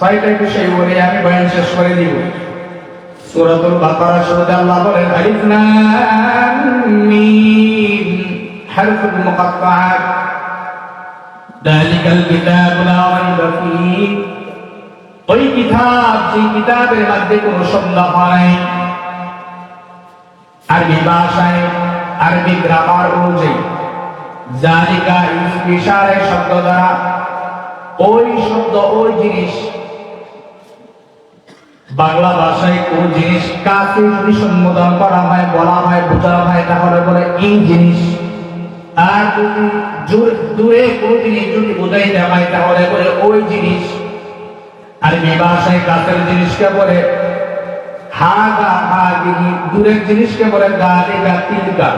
ছয়টা বিষয় বলে আমি বয়ান শেষ করে দিব। সূরাতুল বাকারা শুরুতে আল্লাহ বলেন আলিফ লাম মিম হারফুল মুকাত্তাআত যালিকাল কিতাবু লা রাইবা ফীহি। ওই কিতাব, যে কিতাবের মধ্যে কোনো সন্দেহ নাই। আরবি ভাষায়, আরবি গ্রামার অনুযায়ী যালিকা ইশারার শব্দ দ্বারা ওই শব্দ, ওই জিনিস। বাংলা ভাষায় কোন জিনিস কাকে যদি সম্বোধন করা হয়, বলা হয়, বোঝানো হয়, তাহলে বলে এই জিনিস। আর যদি দূরে কোন জিনিস যদি বোঝাইতে হয় তাহলে বলে ওই জিনিস। আরবি ভাষায় কাছের জিনিসকে বলে হাদা হাদিহি, দূরের জিনিসকে বলে যালিকা তিলকা।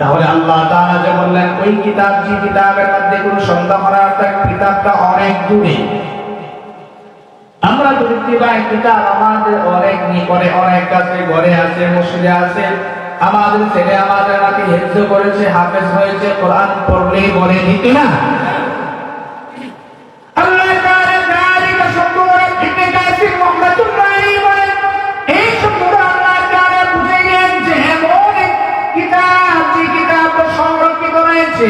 তাহলে আল্লাহ তাআলা যে বললেন ওই কিতাব, যে কিতাবের মধ্যে কোনো সন্দেহ না, অর্থাৎ কিতাবটা অনেক দূরে। আমরা তো দেখতে পাই কিতাব আমাদের অনেক নিকটে, অনেক কাছে, ঘরে আছে, মসজিদে আছে। আমাদের ছেলে আমাদের নাকি হিফজ করেছে, হাফেজ হয়েছে, কোরআন পড়লেই বলে ঠিক না? আল্লাহ তাআলা যালিকা শব্দটা ইবনে কাসির রাহমাতুল্লাহি বলেন এই শব্দটা আল্লাহ তাআলা বুঝে গেছেন যে এমন কিতাব, যে কিতাব সংরক্ষিত রয়েছে।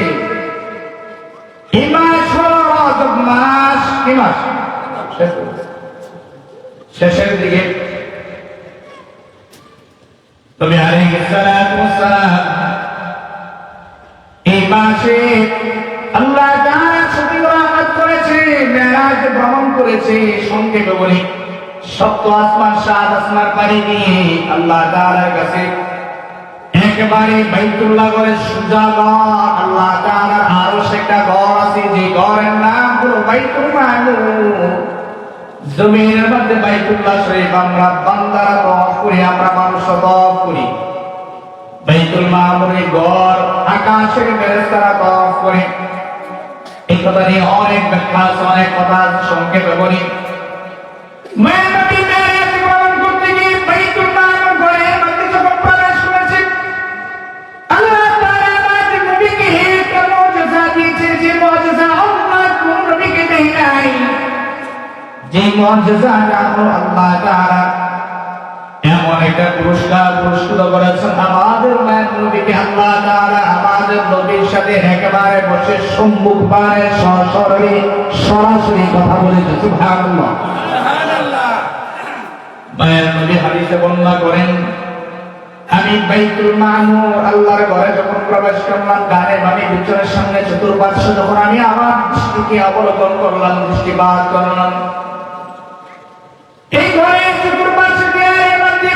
এই মাস হলো রজব মাস। কি মাস? শেষের দিকে নবী আলাইহিস সালাতু ওয়াস সালাম এই মাসে আল্লাহ তাআলা শুধু রহমত করেছে, মেরাজ ভ্রমণ করেছে। সংক্ষেপে বলি, সপ্ত আসমান, সাত আসমান পাড়ি দিয়ে আল্লাহ তাআলার কাছে একেবারে বাইতুল্লাহ ঘরে সুজা ঘর, আল্লাহ তাআলার আরশ একটা ঘর আছে, যে ঘরের নাম হলো বাইতুল মামুর। জমিনের মধ্যে বাইতুল্লাহ শরীফ আমরা বান্দারা তওয়াফ করি, আমরা মানুষ তওয়াফ করি। বাইতুল মামুরের ঘর আকাশের ফেরেশতারা তওয়াফ করে। এই কথা নিয়ে অনেক ব্যাখ্যা আছে, অনেক কথা আছে, সংক্ষেপে বলি। নবী মেরাজ ভ্রমণ করতে গিয়ে বাইতুল মামুর ঘরের মধ্যে যখন প্রবেশ করেছে, আল্লাহ তাআলা আমাদের নবীকে একটা মুজিজা দিয়েছে, যে মুজিজা আল্লাহ কোন নবীকে দেয় নাই। যে মুজিজাটা আল্লাহ তাআলা এমন একটা পুরস্কৃত করেছেন আমাদের মায়ের নবীকে। আল্লাহ তাআলা আমাদের নবীর সাথে একেবারে বসে সম্মুখ পানে সরাসরি কথা বলেছে। সুবহানাল্লাহ, সুবহানাল্লাহ। মায়ের নবী হাদিসে বর্ণনা করেন, আমি বাইতুল মামুর আল্লাহর ঘরে যখন প্রবেশ করলাম, ডানে বামে পিছনের সামনে চতুর্পার্শ্বে যখন আমি আমার দৃষ্টিকে অবলোকন করলাম, দৃষ্টিপাত করলাম, এই ঘরের চতুর্পার্শ্বে দেয়ালের মধ্যে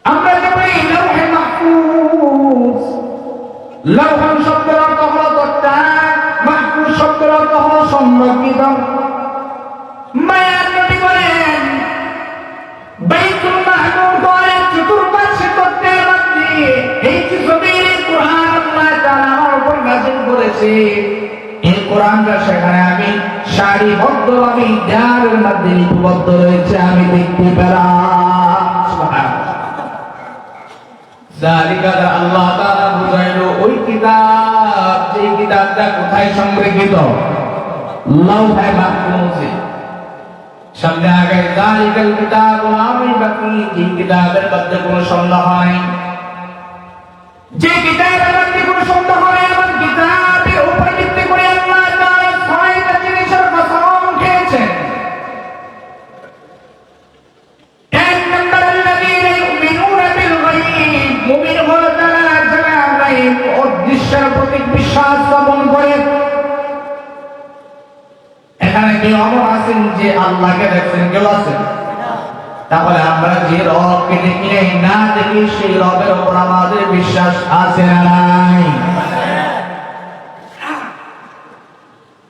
আমরা যখন লৌহে মাহফুজ, লৌহ শব্দের অর্থ হলো তক্তা, মাহফুজ শব্দের অর্থ হলো সংরক্ষিত। মায়ার নবী বলেন বাইতুল মামুর ঘরের চতুর্পার্শ্বে তক্তার মধ্যে এই যে জমিনে কোরআন আল্লাহ তাআলা আমার উপর নাযিল করেছে, এই কোরআনটা সেখানে আমি সারিবদ্ধভাবে দেয়ালের মধ্যে লিপিবদ্ধ রয়েছে, আমি দেখতে পেলাম। সুবহানাল্লাহ। যালিকা আল্লাহ তাআলা বুঝাইলো ওই কিতাব, যে কিতাবটা কোথায় সংরক্ষিত? লৌহে মাহফুজে। সামনে আগে যালিকাল কিতাবু লা রাইবা ফীহি, যে কিতাবের মধ্যে কোনো সন্দেহ নাই। যে কিতাবের মধ্যে কোনো সন্দেহ নাই, এমন কিতাবের উপর ভিত্তি করে আল্লাহ তাআলা ছয়টা জিনিসের কসম খেয়েছেন। এক নম্বর, আল্লাযীনা ইউমিনুনা বিল গায়ব, মুমিন হলো তারা যারা গায়ব অদৃশ্যের প্রতি বিশ্বাস স্থাপন করে। এখানে কেউ এমন আছেন যে আল্লাহকে দেখছেন? কেউ আছেন? তাহলে আমরা যে রবকে দেখি না দেখি, সেই রবের উপর আমাদের বিশ্বাস আছে না নাই?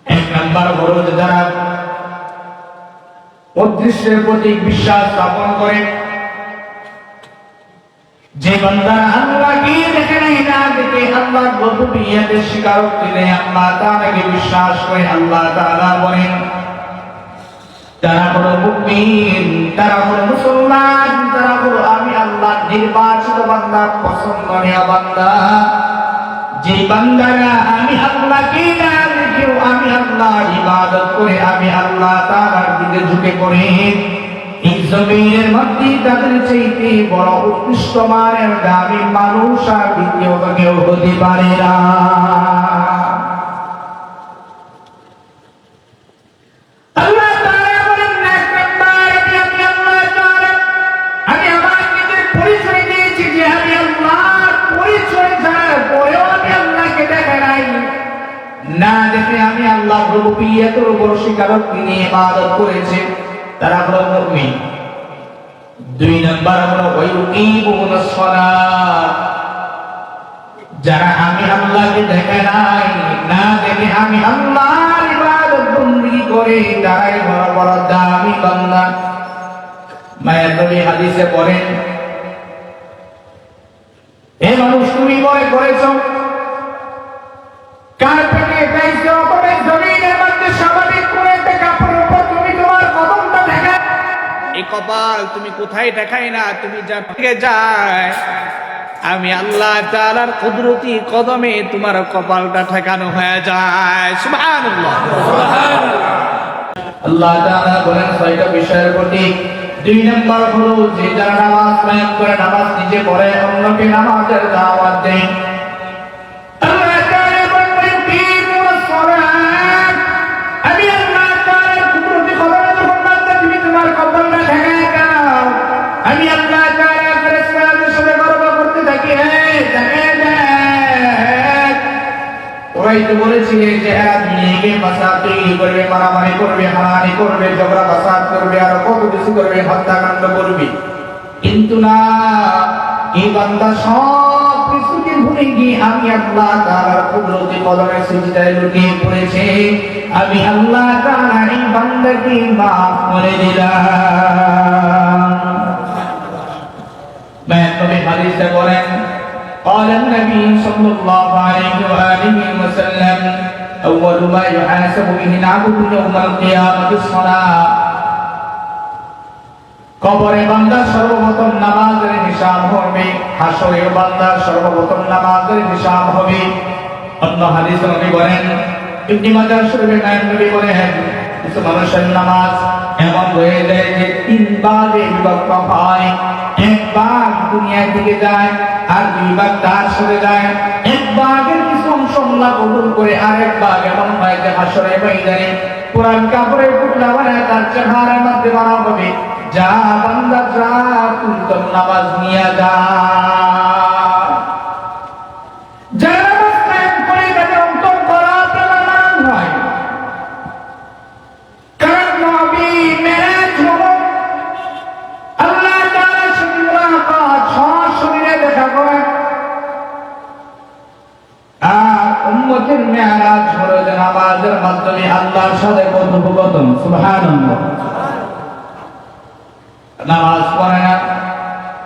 এক নাম্বার হলো যারা অদৃশ্যের প্রতি বিশ্বাস স্থাপন করে, যে বান্দারা আল্লাহকে দেখে নাই, না দেখে আল্লাহর রুবুবিয়্যতের স্বীকারোক্তি দেয়, আল্লাহ তাআলাকে বিশ্বাস করে, আল্লাহ তাআলা বলেন তারা হলো মুমিন, তারা হলো মুসলমান, তারা হলো আমি আল্লাহর নির্বাচিত বান্দা, পছন্দনীয় বান্দা। যে বান্দারা আমি আল্লাহকে না দেখে কেউ আমি আল্লাহর ইবাদত করে আমি আল্লাহ তাআলার দিকে ঝুঁকে পড়ে এই জমিনের মধ্যে তাদের চাইতে বড় উৎকৃষ্ট মানের দামি মানুষ আর দ্বিতীয়ত কেউ হতে পারে না। আল্লাহ তাআলা বলেন এক নাম্বার আমি আল্লাহ তাআলা আমি আমার নিজের পরিচয় দিয়েছি যে আমি আল্লাহর পরিচয় জানার পরেও আমি আল্লাহকে দেখা নাই, না দেখে আমি আল্লাহর রুবুবিয়্যতের উপর স্বীকারোক্তি নিয়ে ইবাদত করেছে, তারা হলো মুমিন। দুই নাম্বার হলো ওয়ায়ুকিমুনাস সালাত, যারা আমি আল্লাহকে দেখে নাই, না দেখে আমি আল্লাহর ইবাদত বندگی করে, তারাই বড় বড় দামি বান্দা। মায়ের নবী হাদিসে বলেন, হে মানুষ তুমি মনে করেছো কার পেটে খাইছো তবে জমিনের মধ্যে স্বাভাবিক করে একটা কাপড়ের উপর তুমি তোমার কদমটা ঢাকা, এই কপাল তুমি কোথায় দেখাই না, তুমি যা থেকে যায় আমি আল্লাহ তাআলার কুদরতি কদমে তোমার কপালটা ঠেকানো হয়ে যায়। সুবহানাল্লাহ সুবহানাল্লাহ। আল্লাহ তাআলা বলেন ছয়টা বিষয়ের প্রতি। দুই নম্বর হলো যে যারা নামাজ কায়েম করে, নামাজ নিজে পড়ে, অন্যকে নামাজের দাওয়াত দেয়। আল্লাহ তাআলা বলেন ওয়ায়ুকিমুনাস সালাত, আমি আল্লাহ তাআলার কুদরতি কদমে যখন বান্দা তুমি তোমার কপালটা ঠেকায় দাও, আমি আল্লাহ তাআলা ফেরেশতাদের সাথে গর্ব করতে থাকি, এই দেখেন ওরাই তো বলেছিলেন যে এরা দুনিয়াকে ফাসাদ তৈরি করবে, মারামারি করবে, হানাহানি করবে, ঝগড়া ফাসাদ করবে, আর কত কিছু করবে, হত্যাকাণ্ড করবে, কিন্তু না, এই বান্দা সব কিছুকে ভুলে গিয়ে আমি আল্লাহ তাআলার কুদরতি কদমে সিজদায় লুটিয়ে পড়েছে, আমি আল্লাহ তাআলা এই বান্দাকে মাফ করে দিলাম। নবী হাদিসে বলেন قال النبي صلى الله عليه وآله وسلم أول ما يحاسب به العبد يوم القيامة الصلاة, কবরে বান্দা সর্বপ্রথম নামাজের হিসাব হবে, হাসরে বান্দা সর্বপ্রথম নামাজের হিসাব হবে। অন্য হাদিসে নবী বলেন, ইবনে মাজাহ শরীফে নবী বলেন কিছু মানুষের নামাজ এমন হয়ে যায় যে তিন ভাগে বিভক্ত হয়, এক ভাগ দুনিয়া থেকে যায় আর দুই ভাগ তার সাথে যায়, এক ভাগের কিছু অংশ আল্লাহ কবুল করে, আর এক ভাগ এমন হয় যে হাসরে ময়দানে কোরআন কাপড়ের টুকরা বানায় তার চেহারার মধ্যে বানা হবে, যা বান্দা যা তুই তোর নামাজ নিয়ে যা। যারা নামাজ কায়েম করে তাদের অন্তর করা প্রমাণ হয়, কারণ নবী মেরাজ হলো আল্লাহ তাআলা শরীরে দেখা করেন, আর উম্মতের মেরাজ হলো যে নামাজের মাধ্যমে আল্লাহর সাথে কথোপকথন। সুবহানাল্লাহ। নামাজ পড়ে না,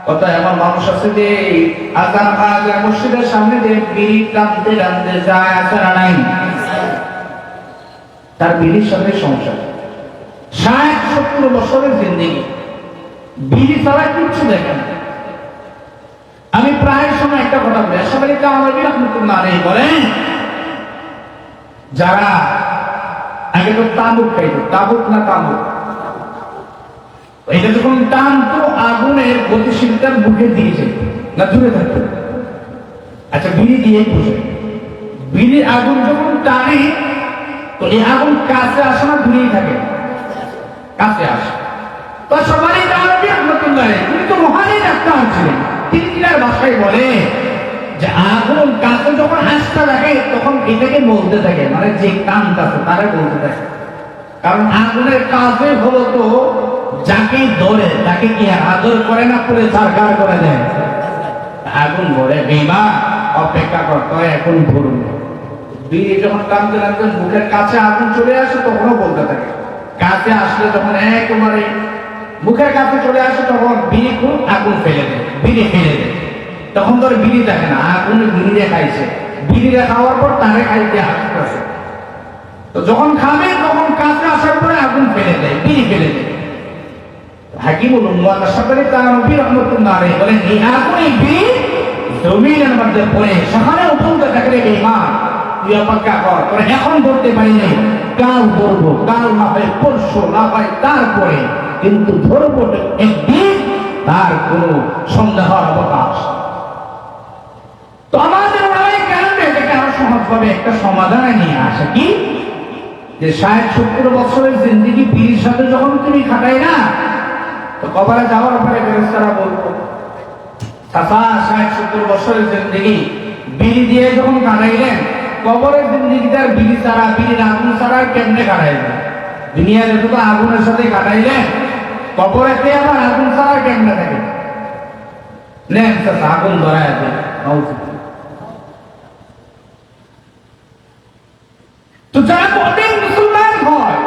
কত এমন মানুষ আছে যে আযান আযান মসজিদের সামনে যে বিড়ি টানতে টানতে যায়, আছে না নাই? তার বিড়ির সাথে সংসার, ৬০-৭০ বছরের জিন্দেগি বিড়ি ছাড়া কিচ্ছু দেখে না। আমি প্রায় সময় একটা কথা বলি, আশরাফ থানভী রাহমাতুল্লাহ আলাইহি বলেন, যারা আগে তো তাবুক খাইতো, তাবুক না তাবুক, এটা যখন টানতো আগুনের গতিশীলতা মুখে দিয়ে যেত না, দূরে থাকতো। আচ্ছা বিড়ি দিয়ে বুঝে, বিড়ির আগুন যখন টানে তো এই আগুন কাছে আসে না, দূরেই থাকে, কাছে আসে। তো সবারই থানভী রাহমাতুল্লাহ আলাইহি, তিনি তো মহানী ডাক্তার ছিলেন, তিনি তিনার ভাষায় বলে যে আগুন কাছে যখন আসতে থাকে তখন এটাকে বলতে থাকে, মানে যে কান কাছে তারা বলতে থাকে, কারণ আগুনের কাজে হলো তো যাকে ধরে তাকে কি আদর করে না, করে সরকার করে দেয়। আগুন ধরে বেমা অপেক্ষা করতে হয়, এখন ধরুন বিড়ি যখন টানতে টানতে মুখের কাছে আগুন চলে আসে তখনও বলতে থাকে, কাছে আসলে যখন একেবারে মুখের কাছে চলে আসে তখন বিড়ি খুব আগুন ফেলে দেয়, বিড়ি ফেলে দেয়, তখন তোর বিড়ি থাকে না, আগুনে বিড়ি খাইছে, বিড়ি খাওয়ার পর তারে খাইতে আসতেছে, তো যখন খাবে তখন কাছে আসার পরে আগুন ফেলে দেয়, বিড়ি ফেলে দেয়। হাকিমুল উম্মাহ আশরাফ থানভী রাহমাতুল্লাহ আলাইহি বলেন, এই আগুনে বিড়ি জমিনের মধ্যে পড়ে সেখানে উঠতে থাকলে বেঈমান, তুই অপেক্ষা কর, তোরা এখন ধরতে পারিনি, কাল ধরবো, কাল না হয় পরশু, না হয় তারপরে, কিন্তু ধরবো একদিন, তার কোন সন্দেহের অবকাশ। তো আমাদের অনেক কারণে এটাকে আরো সহজভাবে একটা সমাধানে নিয়ে আসে, কি যে 60-70 বছরের জিন্দেগি বিড়ির সাথে যখন তুমি খাটাই না, তো কবরে যাওয়ার পরে ফেরেশতারা বলবো, চাচা 60-70 বছরের জিন্দেগি বিড়ি দিয়ে যখন কাটাইলেন, কবরের জিন্দেগিটার বিড়ি ছাড়া, বিড়ির আগুন ছাড়া কেমনে কাটাইলেন? দুনিয়ার যত আগুনের সাথে কাটাইলেন, কবরেতে আবার আগুন ছাড়া কেমনে থাকে? নেন চাচা, আগুন ধরায় দেন। তো যারা কঠিন মুসলমান হয়,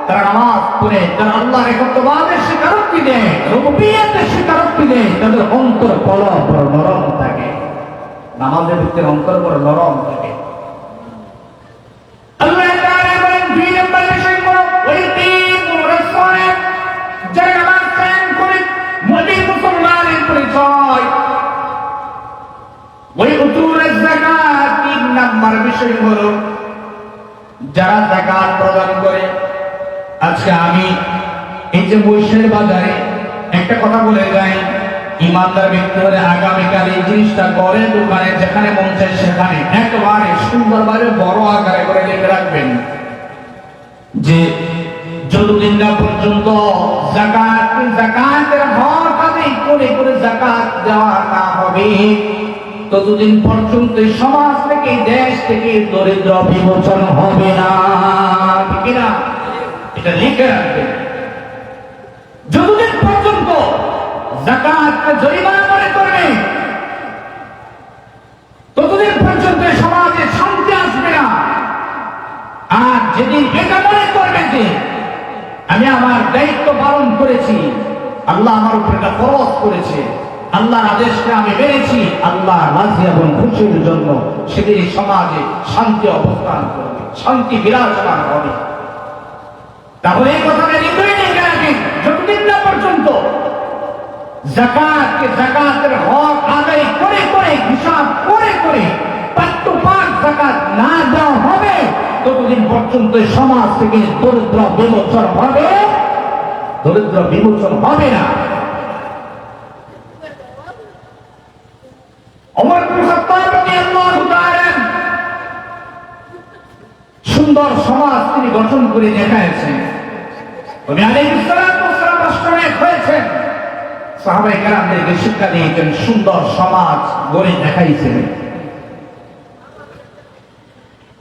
তারা নামাজ পড়ে, তারা আল্লাহর একত্ববাদের স্বীকারোক্তি দেয়, রুবুবিয়্যতের স্বীকারোক্তি দেয়, তাদের অন্তর বড় নরম থাকে, নামাজের ভিতরে অন্তর বড় নরম থাকে। আল্লাহ তাআলা বলেন 2 নম্বর বিষয় হলো ওয়াইকিমুস সালাত, যারা নামাজ কায়েম করে মুমিন মুসলমানের পরিচয়। ওয়াইউতুনাজ যাকাত, 3 নম্বর বিষয় হলো যারা যাকাত প্রদান করে। আজকে আমি এই যে বৈশের বাজারে একটা কথা বলে যাই, ইমানদার ব্যক্তি হলে আগামীকাল এই জিনিসটা করে দোকানে যেখানে মন চায় সেখানে একেবারে সুন্দরভাবে বড় আকারে করে লিখে রাখবেন যে যতদিন না পর্যন্ত যাকাতের হক আদায় করে করে যাকাত দেওয়া না হবে, ততদিন পর্যন্ত সমাজ থেকে, দেশ থেকে দরিদ্র বিমোচন হবে না। ঠিক না? এটা লিখে রাখবেন। যতদিন পর্যন্ত যাকাতকে জরিমানা মনে করবে, ততদিন পর্যন্ত সমাজে শান্তি আসবে না। আর যেদিন এটা মনে করবে যে আমি আমার দায়িত্ব পালন করেছি, আল্লাহ আমার উপর এটা ফরজ করেছে, আল্লাহর আদেশকে আমি মেনেছি আল্লাহ রাজি এবং খুশির জন্য, সেদিন সমাজে শান্তি অবস্থান করবে, শান্তি বিরাজমান হবে। তাহলে এই কথাটা হৃদয়ে নিয়ে রাখেন, যতদিন না পর্যন্ত যাকাতের হক আদায় করে করে, হিসাব করে করে পাঠ্যপাঠ যাকাত না দেওয়া হবে, ততদিন পর্যন্ত সমাজ থেকে দরিদ্র বিমোচন হবে, দরিদ্র বিমোচন হবে না। ওমর ইবনে খাত্তাব রাদিয়াল্লাহু তাআলা সুন্দর সমাজ তিনি গঠন করে দেখাইছেন। নবী আলাইহিস সালাতু ওয়াস সালাম রাষ্ট্রনায়ক হয়েছেন, সাহাবায়ে কেরামদেরকে শিক্ষা দিয়েছেন, সুন্দর সমাজ গড়ে দেখাইছেন।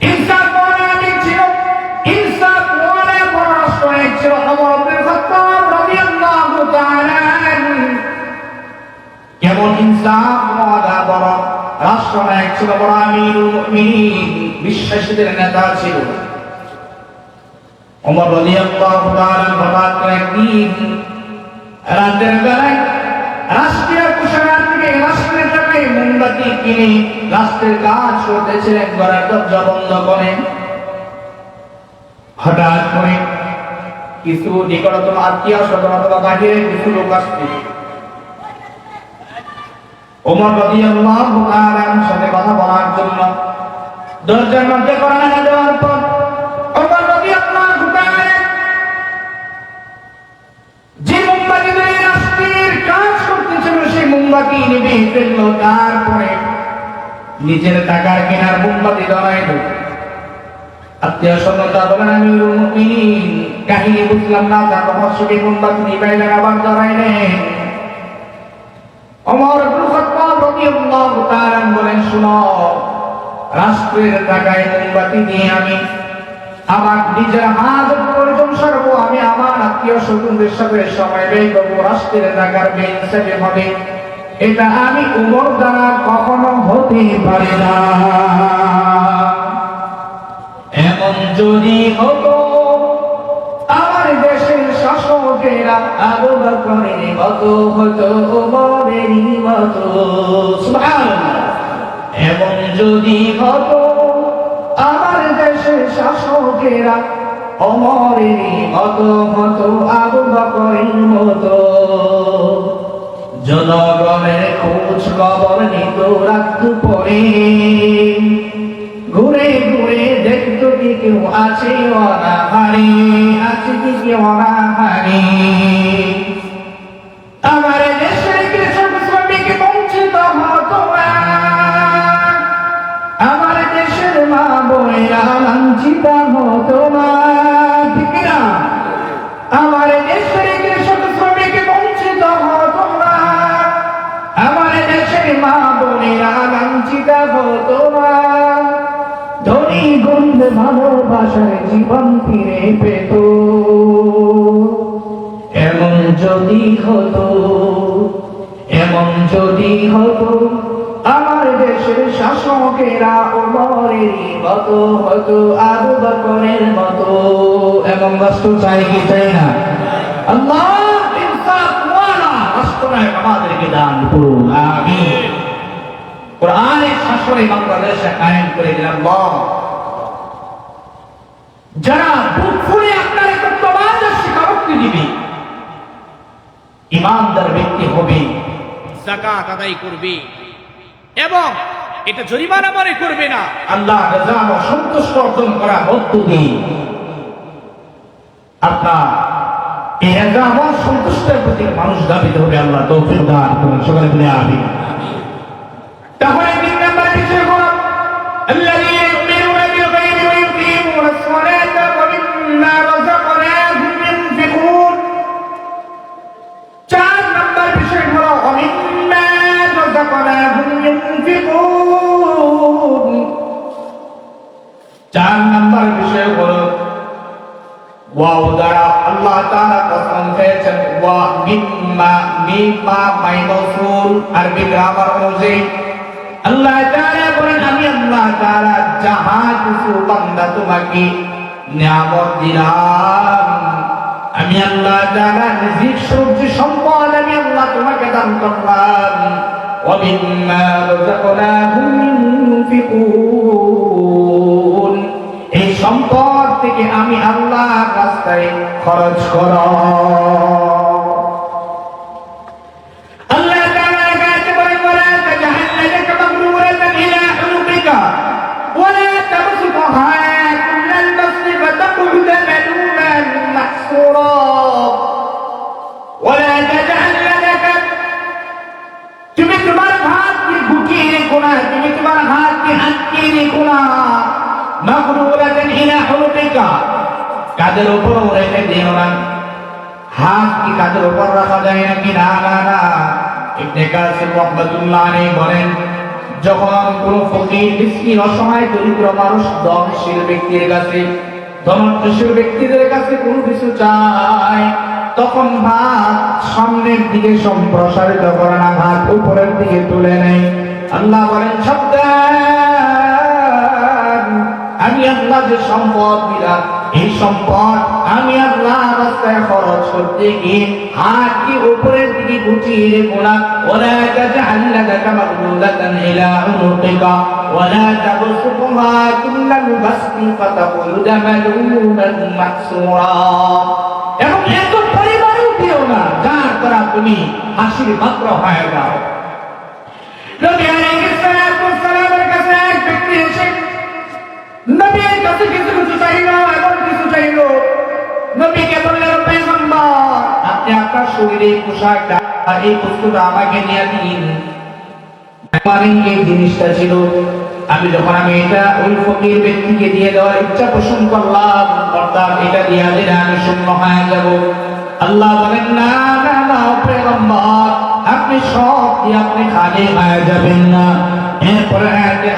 ইনসাফ ওয়ালা ছিল, ইনসাফ ওয়ালা বড় রাষ্ট্রনায়ক ছিল ওমর ইবনে খাত্তাব রাদিয়াল্লাহু তাআলা। কেমন ইনসাফ ওয়ালা বড় রাষ্ট্রনায়ক ছিল, বড় আমিরুল মুমিনিন, বিশ্বাসীদের নেতা ছিল। ওমর রাদিয়াল্লাহু তাআলা হঠাৎ একদিন রাতের বেলায় রাষ্ট্রীয় কোষাগার থেকে রাষ্ট্রের টাকায় মোমবাতি কিনে রাষ্ট্রের কাজ করতেছিলেন, ঘরের দরজা বন্ধ করে হঠাৎ করে কিছু নিকটতম আত্মীয় স্বজন অথবা বাহিরে কিছু লোক আসছে। ওমর রাদিয়াল্লাহু তাআলার সাথে কথা বলার জন্য দরজার মধ্যে কড়া দেওয়ার পর ওমর রাদিয়াল্লাহু তাআলা যে মোমবাতি দিয়ে রাষ্ট্রের কাজ করতেছিল সেই মোমবাতি নিভে ফেলল। তারপরে নিজের টাকার কেনার মোমবাতি ধরাইল। আত্মীয় স্বজনরা বলেন, আমিরুল মুমিনিন, কাহিনী বুঝলাম না, তার রহস্যকে মোমবাতি নিভাইলেন আবার ধরাইলেন। ওমর ইবনে খাত্তাব রাদিয়াল্লাহু তাআলা বলেন, শুনো, রাষ্ট্রের টাকায় মোমবাতি দিয়ে আমি আমার নিজের হাজত প্রয়োজন সারবো, আমি আমার আত্মীয় স্বজনদের সাথে সময় ব্যয় করবো, রাষ্ট্রের টাকার বেইনসাফি হবে, এটা আমি ওমর দ্বারা কখনো হতে পারে না। এমন যদি হতো আমার দেশের শাসকেরা আবু বকরের মতো হতো, ওমরেরই মতো। সুবহানাল্লাহ। এমন যদি হতো আমার দেশের শাসকেরা ওমরেরই মতো হতো, আবু বকরের মতো। জনগণের খোঁজ খবর নিত রাত পরে, ঘুরে ঘুরে কেউ আছে অনাহারে, আছে কি কেউ অনাহারে? আমার দেশের কৃষক শ্রমিক বঞ্চিত হতো না, আমার দেশের মা বোনেরা লাঞ্ছিত হতো না, ঠিক না? আমার দেশের কৃষক শ্রমিক বঞ্চিত হতো না, আমার দেশের মা বোনেরা লাঞ্ছিত হতো না। ধনী গন্ধ ভালোবাসার জীবন ফিরে পেত। এমন যদি হতো, এমন যদি হতো, আমার দেশের শাসকেরা ওমরেরই মতো হতো, আবু বকরের মতো। এমন রাষ্ট্র চাই কি চাই না? আল্লাহ ইনসাফ ওয়ালা রাষ্ট্রনায়ক আমাদেরকে দান করুন, আমিন। কোরআনের শাসনে বাংলাদেশে কায়েম করে দিলেন আল্লাহ। যারা বুক ফুলে আপনার একত্ববাদের স্বীকারোক্তি দিবে, ইমানদার ব্যক্তি হবে, যাকাত আদায় করবে এবং এটা জরিমানা মনে করবে না। আল্লাহ রাজা ও সন্তুষ্ট অর্জন করা মধ্য দিয়ে আপনার এই রাজা ও সন্তুষ্টের প্রতি মানুষ দাবিতে হবে। আল্লাহ তৌফিক দান করুন, সকালে বলে আমিন। তাহলে তিন নম্বর বিষয় হলো আল্লাযীনা ইউমিনুনা বিল গায়বি ওয়া ইউকিমুনা আস-সালাতা ওয়া মিম্মা রাযাকনাহুম ইউনফিকুন। চার নম্বর বিষয় হলো ওয়া মিম্মা রাযাকনাহুম ইউনফিকুন। চার নম্বর বিষয় হলো ওয়াও দ্বারা আল্লাহ তাআলা কসম খেয়েছেন, ওয়া মিম্মা, মিম্মা মাইনাসুল আরবি গ্রামার অনুযায়ী আল্লাহ তাআলা বলেন, আমি আল্লাহ তাআলা যাহা কিছু বান্দা তোমাকে নিয়ামত দিলাম, আমি আল্লাহ তাআলা রিজিক সবজি সম্পদ আমি আল্লাহ তোমাকে দান করলাম। ওয়া মিম্মা রাযাকনাহুম ইউনফিকুন, এই সম্পদ থেকে আমি আল্লাহ রাস্তায় খরচ করো। তুমি তোমার হাতকে গুটিয়ে রেখো না, তুমি তোমার হাতকে আটকে রেখো না। মাগরুরাতান ইলা হুলুকিকা, কাদের উপর রেখে দিও না। হাত কি কাদের উপর রাখা যায় নাকি? না না না। ইবনে কাসির রাহমাতুল্লাহ আলাইহি বলেন, যখন কোন ফকির, মিসকিন, অসহায়, দরিদ্র মানুষ ধনশীল ব্যক্তির কাছে, ধনশীল ব্যক্তিদের কাছে কোনো কিছু চায়, তখন হাত সামনের দিকে সম্প্রসারিত করে না, হাত উপরের দিকে তুলে নেয়। আল্লাহ বলেন, সাবধান, আমি আল্লাহ যে সম্পদ দিলাম, এই সম্পদ আমি আল্লাহ রাস্তায় খরচ করতে গিয়ে হাতকে উপরের দিকে গুটিয়ে রেখো না। ওয়ালা তাজআল লাকা মাগলুলাতান ইলা উনুকিকা ওয়ালা তাবসুতহা কুল্লাল বাসতি ফাতাকুলুদা মালুমান মাহসুরা, এবং এত পরিমাণও দিও না যার দ্বারা তুমি হাসির পাত্র হয়ে যাও। নবী আলাইহিস সালাতু ওয়াস সালামের কাছে এক ব্যক্তি এসে নবীর কাছে কিছু চাইল এবং কিছু চাইল। নবীকে বললেন, পয়গম্বর, আপনি আপনার শরীরে পোশাকটা, এই বস্তুটা আমাকে নিয়ে দিন। মানে এই জিনিসটা ছিল, আমি যখন এটা ওই ফকির ব্যক্তিকে দিয়ে দেওয়ার ইচ্ছা পোষণ করলাম, অর্থাৎ এটা দিয়ে দিলে আমি শূন্য হয়ে যাব। আল্লাহ বলেন, না না না পয়গম্বর, আপনি সব দিয়ে আপনি খালি হয়ে যাবেন না। এরপরে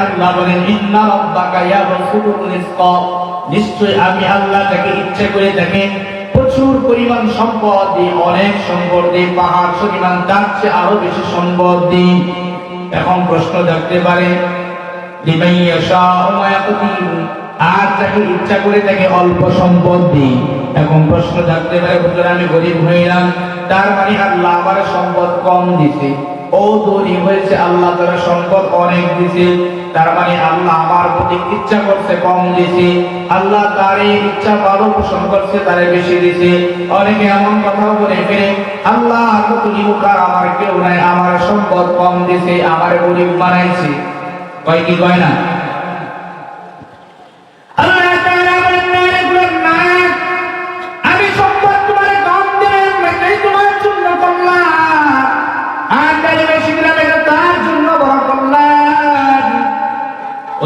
আল্লাহ বলেন, ইন্না রাব্বাকা ইয়াবসুতুর রিজকা, নিশ্চয় আমি আল্লাহ তাকে ইচ্ছা করে তাকে প্রচুর পরিমাণ সম্পদ দিই, অনেক সম্পদ দিই, পাহাড় পরিমাণ, তার চেয়ে আরো বেশি সম্পদ দিই। এখন প্রশ্ন জাগতে পারে, লিমান ইয়াশাউ ওয়া ইয়াকদির, আর যাকে ইচ্ছা করে তাকে অল্প সম্পদ দিই। এখন প্রশ্ন জাগতে পারে, হুজুর আমি গরিব হইলাম, তার মানে আল্লাহ আমার সম্পদ কম দিছে। ও গরিব হয়েছে, আল্লাহ তার সম্পদ অনেক দিছে, তার মানে আল্লাহ আমার প্রতি ইচ্ছা করছে কম দিছে, আল্লাহ তার ইচ্ছা ভালো পোষণ করছে তারে বেশি দিছে। অনেকে এমন কথাও বলে ফেলে, আল্লাহ কত নিমুখার, আমার কেউ নাই, আমার সম্পদ কম দিছে, আমার গরিব বানাইছে। কয় কি কয় না? আল্লাহ তাআলা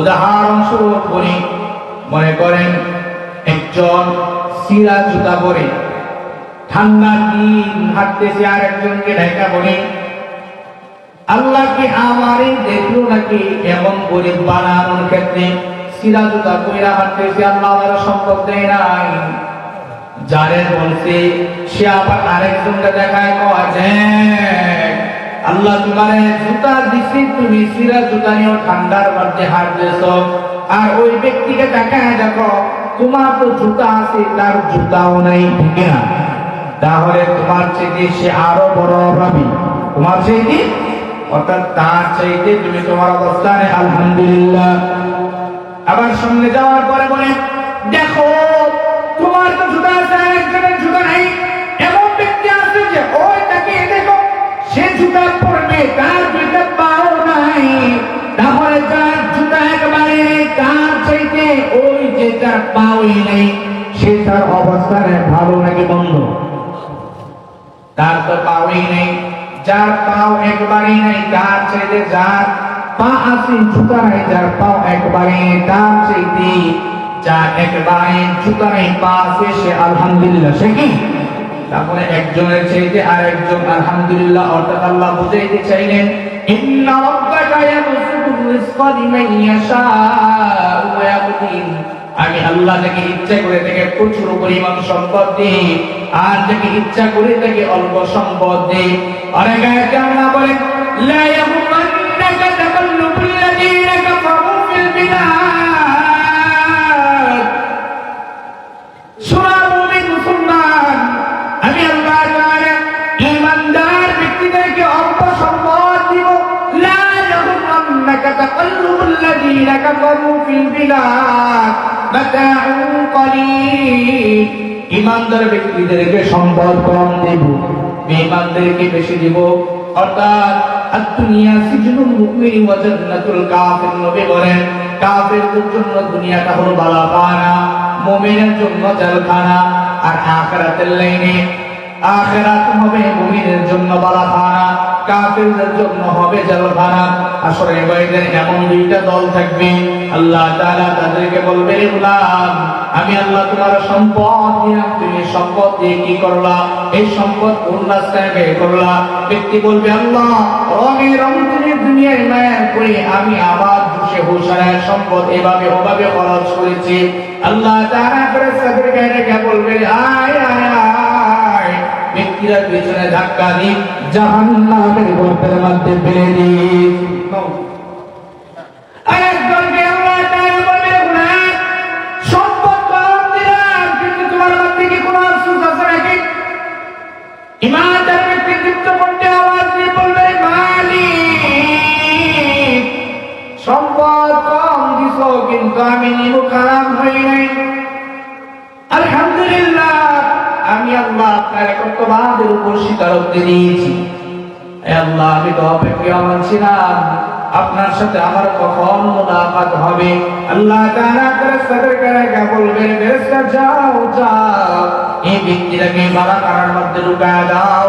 উদাহরণস্বরূপ করি, মনে করেন একজন সিরা জুতা পরে ঠান্ডা দিন হাঁটতেছে, আর একজনকে ঢাকা বলে আল্লাহ কি আমারই দেখলো নাকি এমন গরিব বানানোর ক্ষেত্রে সিরা জুতা পরে হাঁটতেছে, আল্লাহ আমার সম্পদ দেয় নাই। যারে বলছে সে আবার আরেকজনকে দেখায় কয় যে আল্লাহ তোমার জুতা দিছি, তুমি সিরা জুতা নিয়ে ঠান্ডার মধ্যে হাঁটতেছ, আর ওই ব্যক্তিকে দেখায় দেখো তোমার তো জুতা আছে, তার জুতাও নাই, ঠিক না? তাহলে তোমার চাইতে সে আরো বড় অভাবী, তোমার চাইতে, অর্থাৎ তার চাইতে তুমি তোমার অবস্থানে আলহামদুলিল্লাহ। আবার সামনে যাওয়ার পরে বলে দেখো তোমার তো জুতা আছে, একজনের জুতা নাই। এমন ব্যক্তি আছে যে ওই তাকে দেখো সে জুতা পরবে, তার জুতা পাও নাই। তাহলে যার জুতা একবারে নেই তার চাইতে ওই যে যার পাওই নেই সে তার অবস্থানে ভালো নাকি বন্ধ? তার তো পাওই নেই, যার পাও একবারে নেই তার চাইতে যার পা আছে জুতা নাই, যার পাও একবারে তার চাইতে যার একবারে জুতা নেই পা আছে সে আলহামদুলিল্লাহ, সে কি? তারপরে একজনের চাইতে আর একজন আলহামদুলিল্লাহ, অর্থাৎ আল্লাহ বুঝাইতে চাইলেন ইন্না রাব্বাকা ইয়াবসুতু রিজকা লিমান ইয়াশাউ ওয়া ইয়াকদির, আমি আল্লাহ যাকে ইচ্ছা করে তাকে প্রচুর পরিমাণ সম্পদ দিই, আর যাকে ইচ্ছা করে তাকে অল্প সম্পদ দিই। অনেক আয়াতে আল্লাহ বলেন লা ইয়াগুররান্নাকা তাকাল্লুবুল লাযীনা কাফারু ফিল বিলাদ। সূরা মুমিন মুসলমান, আমি আল্লাহ তাআলা ঈমানদার ব্যক্তিদেরকে অল্প সম্পদ দিব। লা ইয়াগুররান্নাকা তাকাল্লুবুল লাযীনা কাফারু ফিল বিলাদ মাতাউন কলিল। ঈমানদার ব্যক্তিদেরকে সম্পদ কম দেব, বেঈমানদেরকে বেশি দেব। অর্থাৎ আদ-দুনিয়া সিজনুল মুমিন ওয়া জান্নাতুল কাফির। নবী বলেন কাফিরদের জন্য দুনিয়াটা হলো বালাখানা, মুমিনের জন্য জেলখানা। আর আখিরাতের লাইনে আখিরাত হবে মুমিনের জন্য বালাখানা, কাফিরদের জন্য হবে জেলখানা। আসলে বাইদের এমন দুইটা দল থাকবে, আল্লাহ তাআলা তাদেরকে বলবে রে গোলাম আমি আল্লাহ তোমার সম্পদ দিলাম, তুমি সম্পদ দিয়ে কি করলা? এই সম্পদ কোন রাস্তায় ব্যয় করলা? ব্যক্তি বলবে আল্লাহ রঙে রঙে দুনিয়ায় মায়া করে আমি আবার খুশি হুশারায় সম্পদ এভাবে ওভাবে খরচ করেছি। আল্লাহ তাআলা ফেরেশতাদেরকে ডেকে বলবে আয় আয় আয়, ব্যক্তিরা পিছনে ধাক্কা দিয়ে জাহান্নামের গর্তের মধ্যে ফেলে দিই। আরেকজনকে আল্লাহ তাআলা বলবে না সম্পদ কম দিলাম, কিন্তু তোমার মধ্যে কি কোনো আফসোস আছে নাকি? ইমানদার ব্যক্তি তৃপ্ত করতে আওয়াজ দিয়ে বলবে মালিক সম্পদ কম দিছো কিন্তু আমি নিমু খারাপ হই নাই, আলহামদুলিল্লাহ আমি আল্লাহ আপনার কর্তব্যের উপর স্বীকারোক্তি দিয়েছি। আল্লাহ আমি তো অপেক্ষমান ছিলাম আপনার সাথে আমার কখন মুলাকাত হবে। আল্লাহ তাআলা ফেরেশতাদেরকে ডেকে বলবেন ফেরেশতা যাও যাও এই ব্যক্তিটাকে বালাখানার মধ্যে ঢুকায় দাও।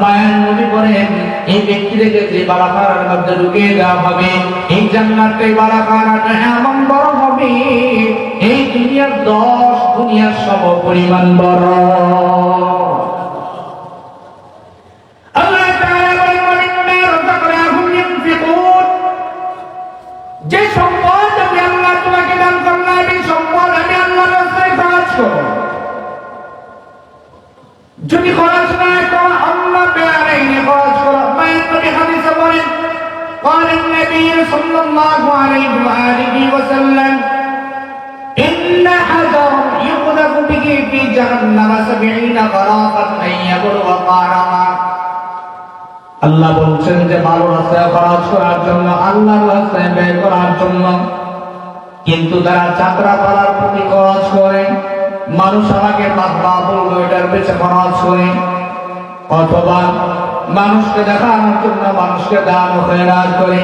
মায়ের নবী বলেন এই ব্যক্তিটাকে যে বালাখানার মধ্যে ঢুকিয়ে দেওয়া হবে এই জান্নাতের বালাখানাটা এমন বড় হবে এই দুনিয়ার 10 দুনিয়ার সম পরিমাণ বড়। যে সম্পদ আমি আল্লাহ তোমাকে দান করলাম এই সম্পদ আমি আল্লাহর রাস্তায় খরচ করো। যদি খরচ না করো আল্লাহ বেআইনি খরচ করো। মায়ের নবী হাদিসে বলেন قال النبي صلى الله عليه وآله وسلم إن حجرا يقذف به في جهنم 70 غرافا أن يبلغ قارها। আল্লাহ বলছেন যে ভালো রাস্তায় খরচ করার জন্য, আল্লাহর রাস্তায় ব্যয় করার জন্য, কিন্তু যারা যাত্রা করার প্রতি খরচ করে, মানুষ আমাকে বাবা বলবো এটার পেছনে খরচ করে, অথবা মানুষকে দেখানোর জন্য মানুষকে দান ও খয়রাত করে,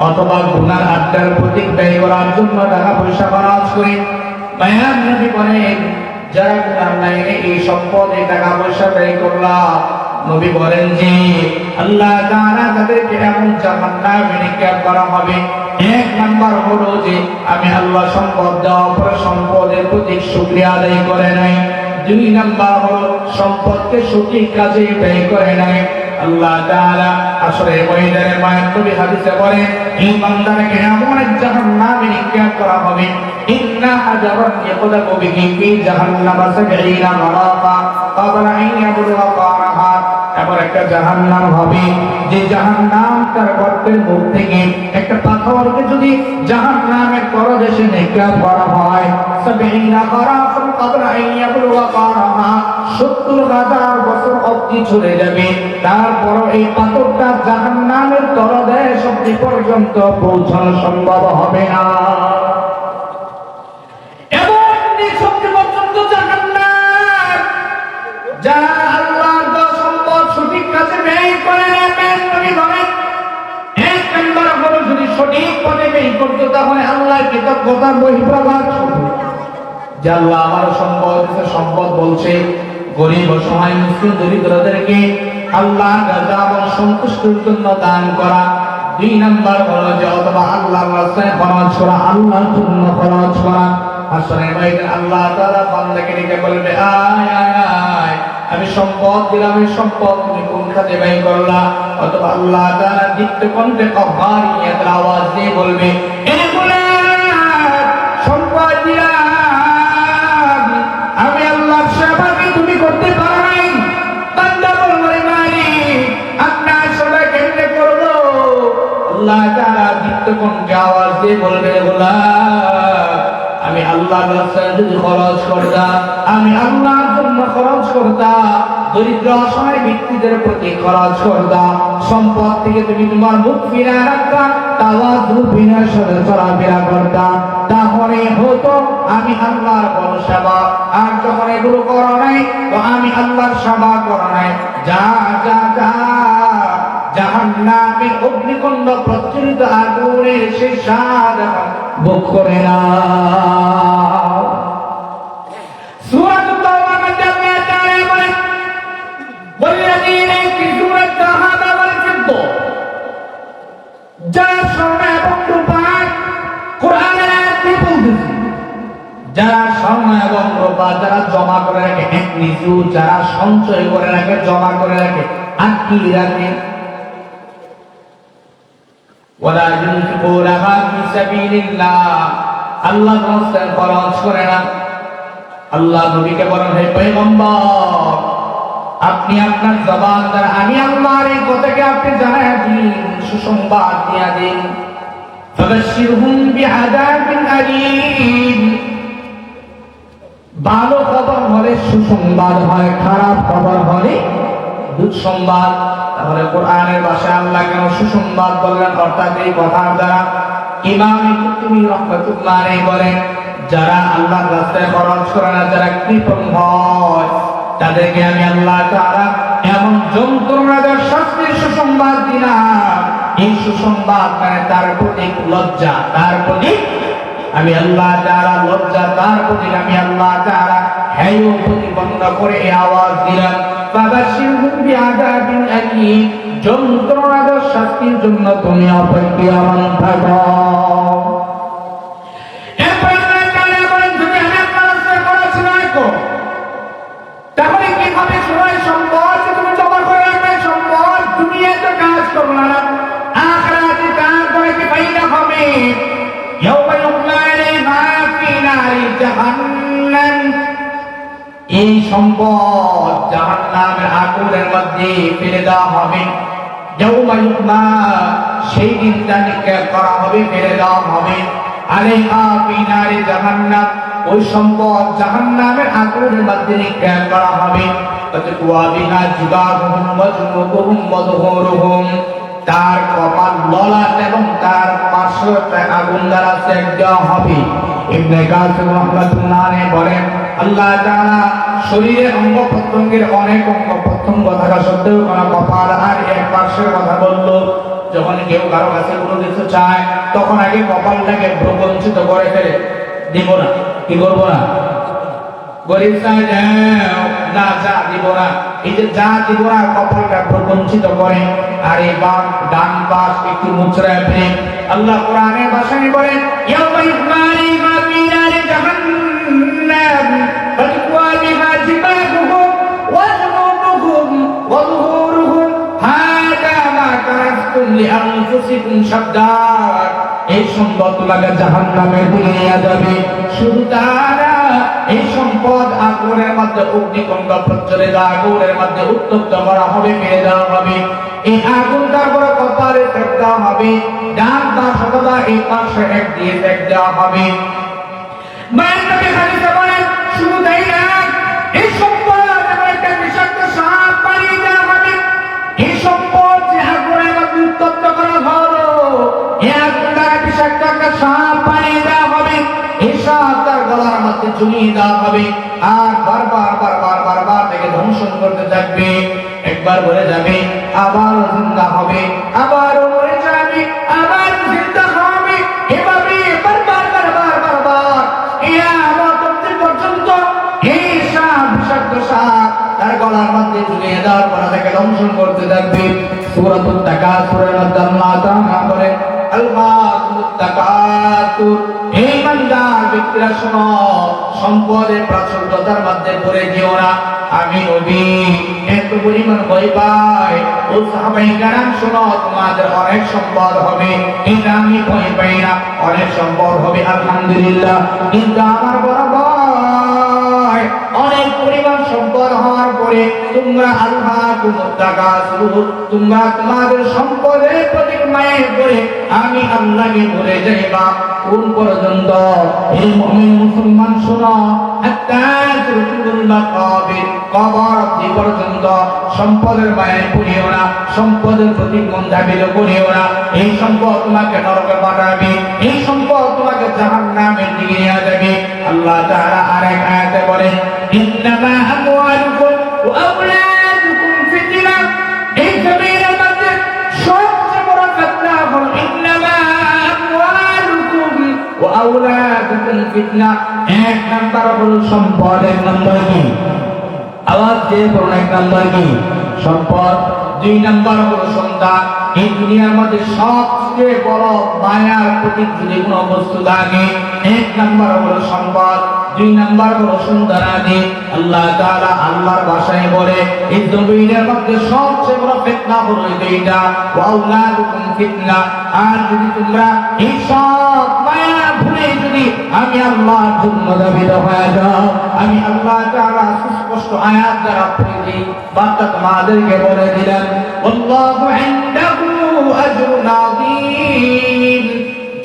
অথবা গুনার আড্ডার প্রতি ব্যয় করার জন্য টাকা পয়সা খরচ করে, মায়ার নবী বলেন যারা গুনার লাইনে এই সম্পদে টাকা পয়সা ব্যয় করলা, নবী বলেন যে আল্লাহ তাআলা তাদেরকে এমন জাহান্নামে নিক্ষেপ করা হবে এক নাম্বার হলো যে আমি আল্লাহ সম্পদ দেওয়ার পরে সম্পদের প্রতি শুকরিয়া আদায় করে নাই। দুই নাম্বার হলো সম্পদকে সঠিক কাজে ব্যয় করে নাই। আল্লাহ তাআলা আসলে ময়দানে মায়ের নবী হাদিসে বলেন এই বান্দাকে এমন এক জাহান্নামে নিক্ষেপ করা হবে ইন্না হাজারান ইয়াকদাবু বিহি ফি জাহান্নাম 70 মারাকা ক্বাবলা আন ইয়াবলুগা কারাহা। এমন একটা জাহান্নাম হবে যে জাহান্নাম তার গর্তের মুখ থেকে একটা পাথরকে যদি জাহান্নামের তলদেশে নিক্ষেপ করা হয় 70 মারাকা ক্বাবলা আন ইয়াবলুগা কারাহা 70,000 বছর অবধি চলে যাবে, তারপর এই পাথরটা জাহান্নামের তলদেশ অবধি পর্যন্ত পৌঁছানো সম্ভব হবে না। এবং নিঃশব্দে পর্যন্ত জাহান্নাম যারা আল্লাহর দেওয়া সম্পদ সঠিক কাজে ব্যয় করে নেবেন নবী বলেন এক নাম্বার হলো যদি সঠিক পথে ব্যয় করতো তাহলে আল্লাহ কৃতজ্ঞতার বহিঃপ্রকাশ হবে যে আল্লাহ আমার সম্পদ সম্পদ বলছে গরিব অসহায় মুসলিম দরিদ্রদেরকে আল্লাহ রাজা এবং সন্তুষ্টির জন্য দান করা। দুই নাম্বার হলো যে অথবা আল্লাহর রাস্তায় খরচ করা, আল্লাহর জন্য খরচ করা। আসলে ভাই আল্লাহ তাআলা বান্দাকে ডেকে বলবে আয় আয় আয় আমি সম্পদ দিলাম, এই সম্পদ তুমি কোন খাতে ব্যয় করলা। অথবা আল্লাহ তাআলা দীপ্ত কণ্ঠে কহারিয়াতের আওয়াজ দিয়ে বলবে এ গোলাম সম্পদ দিলাম, আমি আল্লাহর সেবা কি তুমি করতে পারো নাই? বান্দা বলবে মালিক আপনার সেবা কেমনে করব? আল্লাহ তাআলা দীপ্ত কণ্ঠে আওয়াজ দিয়ে বলবে গোলাম আমি আল্লাহর রাস্তায় যদি খরচ করতাম, আমি আল্লাহর জন্য খরচ করতাম, দরিদ্র অসহায় ব্যক্তিদের প্রতি খরচ করতাম, সম্পদ থেকে তুমি তোমার মুখ ফিরে রাখতাম, তাওয়াজু বিনয়ের সাথে চলাফেরা করতাম, তাহলে হতো আমি আল্লাহর বড় সেবা। আর যখন এগুলো করো নাই তো আমি আল্লাহর সেবা করো নাই, যা যা যা জাহান্নামের অগ্নিকুণ্ড প্রজ্বলিত আগুনের সেই স্বাদ ভোগ করে না। সূরা তাওবার মধ্যে আল্লাহ তাআলা বলেন ওয়াল্লাযীনা ইয়াকনিজুনা আয-যাহাবা ওয়াল ফিদ্দা, যারা স্বর্ণ এবং রূপা, কোরআনের আয়াতে বলতেছে যারা স্বর্ণ এবং রূপা যারা জমা করে রাখে, ইয়াকনিজু যারা সঞ্চয় করে রাখে, জমা করে রাখে, আর কি রাখে ওয়ালা ইউনফিকুনাহা ফি সাবিলিল্লাহ, আল্লাহর রাস্তায় খরচ করে না। আল্লাহ নবীকে বলেন হে পয়গম্বর আপনি আপনার জবান দ্বারা আমি আল্লাহর এই কথাকে আপনি জানায় দিন, সুসংবাদ দিয়া দিন। ফাবাশশিরহুম বিআযাবিন আলীম, ভালো খবর হলে সুসংবাদ হয়, খারাপ খবর হলে দুঃসংবাদ। তাহলে কোরআনের ভাষায় আল্লাহ কেন সুসংবাদ বললেন? অর্থাৎ এই কথার দ্বারা ইমাম কুতুবী রাহমাতুল্লাহ আলাইহি বলেন যারা আল্লাহর রাস্তায় খরচ করে না, যারা কৃপণ হয়, তাদেরকে আমি আল্লাহ তাআলা এমন যন্ত্রণাদায়ক শাস্তির সুসংবাদ দিলাম। এই সুসংবাদ মানে তার প্রতি লজ্জা, তার প্রতি আমি আল্লাহ তাআলা লজ্জা, তার প্রতি আমি আল্লাহ তাআলা হেয় প্রতিবন্ধ করে এই আওয়াজ দিলাম ফাবাশশিরহুম বিআযাবিন আলীম, যন্ত্রণাদায়ক শাস্তির জন্য তুমি অপেক্ষামান থাকো। তাহলে কিভাবে সময় সম্পদ তুমি জমা করে রাখবে? সম্পদ দুনিয়াতে কাজ করবে না, আখিরাতে কাজ করে কি ফায়দা হবে? ইয়াউমা ইউকলা আলাইহা ফি নারি জাহান্নাম, এই সম্পদ জাহান্নামের আগুনের মধ্যে ফেলে দেওয়া হবে। ইয়াউমা ইউকলা, সেই দিনটা নিক্ষেপ করা হবে, ফেলে দেওয়া হবে। আলাইহা ফি নারি জাহান্নাম, ওই সম্পদ জাহান্নামের আগুনের মধ্যে নিক্ষেপ করা হবে। তার কপাল ললাট এবং তার পার্শ্বতে আগুন দ্বারা সেক দেওয়া হবে। ইবনে কাসির রাহমাতুল্লাহ আলাইহি বলেন আল্লাহ তাআলা শরীরের অঙ্গ প্রত্যঙ্গের অনেক অঙ্গ প্রত্যঙ্গ থাকা সত্ত্বেও কোন কপাল আর এক পার্শ্বের কথা বলল। যখন কেউ কারো কাছে কোনো কিছু চায় তখন আগে কপালটাকে প্রবঞ্চিত করে ফেলে, দিব না, কি করবো না, গরিব চাই না, যা দিব না, এই যে জাতিরা কপালটা প্রকঞ্চিত করে আর এই ডান পাশ একটু মুচড়ায় ফেলে আল্লাহ কোরআনের ভাষায় বলেন ইয়াউমা ইজমারি মা ফি নারি জাহান্নাম ফাতকুয়া বিহা জিবাহুহুম ওয়া জুনুবুহুম ওয়া যুহুরুহুম হাদা মা কারাফতুম লিআনফুসিকুম শাদ্দাত এই সম্পদ তোমাকে জাহান্নামে তুলে নিয়ে যাবে শুধু তারা এই সম্পদ আগুনের মধ্যে অগ্নিকুণ্ড প্রজ্বলিত আগুনের মধ্যে উত্তপ্ত করা হবে মেরে দেওয়া হবে এই আগুন তারপর কপালে ফেক দেওয়া হবে ডান পাশ অথবা এই পাশে এক দিয়ে ফেক দেওয়া হবে মায়ের নবী হাদিসে বলেন শুধু তাই না এই সম্পদ এমন একটা বিষাক্ত সাপ পানিয়ে দেওয়া হবে এই সম্পদ যে আগুনের মধ্যে উত্তপ্ত করা হলো এই আগুন দ্বারা বিষাক্ত একটা সাপ পানিয়ে দেওয়া হবে এই সাপ তার গলার মধ্যে ঝুলিয়ে দেওয়া হবে আর বারবার তাকে ধ্বংসন করতে থাকবে একবার বলে যাবে আবার জিন্দা হবে আবার মরে যাবে আবার জিন্দা হবে এভাবে বারবার কিয়ামত অবধি পর্যন্ত এই সাপ বিষাক্ত সাপ তার গলার মধ্যে ঝুলিয়ে দেওয়ার পর তাকে ধ্বংসন করতে থাকবে সূরাতুত তাকাসুরের মধ্যে আল্লাহ তাআলা বলেন আল-হাকুমুত তাকাসুর এই বান্দার ব্যক্তিরা শোনো সম্পদের প্রাচুর্যতার মধ্যে পড়ে যেও না আমি নবী এত পরিমাণ ভয় পাই ও সাহাবায়ে কেরাম শোনো তোমাদের অনেক সম্পদ হবে এটা আমি ভয় পাই না অনেক সম্পদ হবে আলহামদুলিল্লাহ কিন্তু আমার বড় ভয় অনেক পরিমাণ সম্পদ হওয়ার পরে তোমরা আল্লাহকুমুত তাকাসুর তোমরা তোমাদের সম্পদের প্রতি মায়ের পরে আমি আল্লাহকে ভুলে যাইবা কোন পর্যন্ত এই মুমিন মুসলমান শোনো হাত্তা তুরকুল মাকাবির কবর অবধি পর্যন্ত সম্পদের মায়ায় পড়িও না সম্পদের প্রতি মন ধাবিত করিও না এই সম্পদ তোমাকে নরকে পাঠাবে এই সম্পদ তোমাকে জাহান্নামের দিকে নিয়ে যাবে আল্লাহ তাআলা আরেক আয়াতে বলেন ইন্নামা আমওয়ালুকুম ওয়া আওলাদুকুম ফিতনা এই জমিনের মধ্যে সবচেয়ে বড় ফিতনা হলো ইন্নামা আমওয়ালুকুম ওয়া আওলাদুকুম ফিতনা এক নাম্বার হলো সম্পদ এক নাম্বার কি আওয়াজ দিয়ে বলুন এক নাম্বার কি সম্পদ দুই নাম্বার হলো সন্তান এই দুনিয়ার মধ্যে সবচেয়ে বড় মায়ার প্রতীক যদি কোনো বস্তু থাকে এক নাম্বার হলো সম্পদ দুই নাম্বার হলো সন্তানাদি আল্লাহ তাআলা আল্লাহর ভাষায় বলে এই জমিনের মধ্যে সবচেয়ে বড় ফিতনা হলো এইটা ওয়া আওলাদুকুম ফিতনা আর যদি তোমরা এই সব মায়া ভুলে যদি আমি আল্লাহর জন্য দাবিত হয়ে যাও আমি আল্লাহ তাআলা সুস্পষ্ট আয়াত দ্বারা পড়ে দিই বার্তা তোমাদেরকে বলে দিলেন আল্লাহু ইনদাহু আজরুন আযীম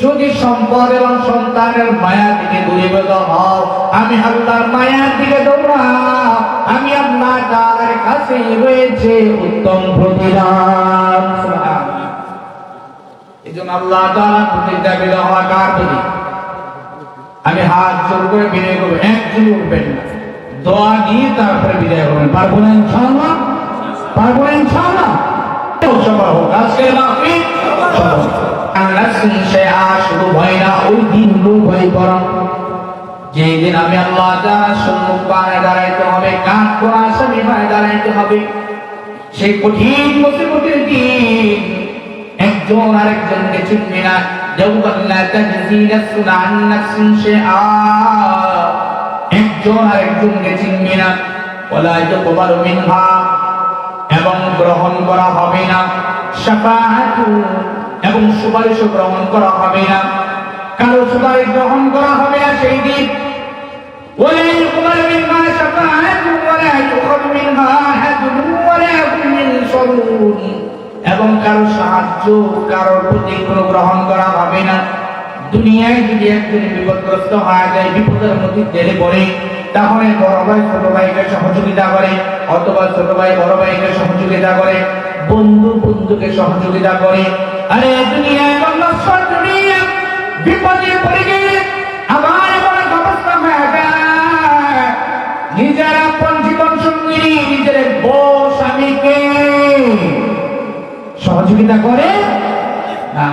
যদি সম্পদ এবং সন্তানের মায়া থেকে দূরীভূত হও আমি আল্লাহর মায়ার দিকে দৌড়াও আমি আল্লাহ তাআলার কাছে রয়েছে উত্তম প্রতিদান সুবহানাল্লাহ এজন্য আল্লাহ তাআলা প্রতি দাবিত হওয়া কার প্রতি আমি হাত জোর করে বিনয় করব একজন উঠবেন না দোয়া দিয়ে তারপরে বিদায় করবেন পারবো না ইনশাআল্লাহ পারবো না ইনশাআল্লাহ সবার হোক আজকের মাহফিল শুধু ভয় না ওই দিনগুলো ভয় করা যেদিন আমি আল্লাহ তাআলার সম্মুখ পানে দাঁড়াইতে হবে কাঠ করা আসামি পানে দাঁড়াইতে হবে সেই কঠিন মুসিবতের দিন একজন আরেকজনকে চিনবে না একজন আরেকজনকে চিনবে না এবং গ্রহণ করা হবে না শাফাআতু এবং সুপারিশ গ্রহণ করা হবে না কারো সুপারিশ গ্রহণ করা হবে না সেই দিন ওয়ালা ইউকবাল মিনহা শাফাআতু ওয়ালা ইউখাযু মিনহা আহাদুন ওয়ালা হুম ইনসারুন এবং কারো সাহায্য কারো প্রতি কোনো গ্রহণ করা হবে না দুনিয়ায় যদি একজন বিপদগ্রস্ত হয়ে যায় বিপদের মধ্যে জেলে পড়ে তাহলে বড় ভাই ছোট ভাইকে সহযোগিতা করে অথবা ছোট ভাই বড় ভাইকে সহযোগিতা করে বন্ধু বন্ধুকে সহযোগিতা করে আরে দুনিয়ায় নশ্বর দুনিয়া বিপদে পড়ে গেলে আমার এমন এক অবস্থা হয়ে যায় নিজের আপন জীবন সঙ্গী নিজের বউ স্বামীকে সহযোগিতা করে না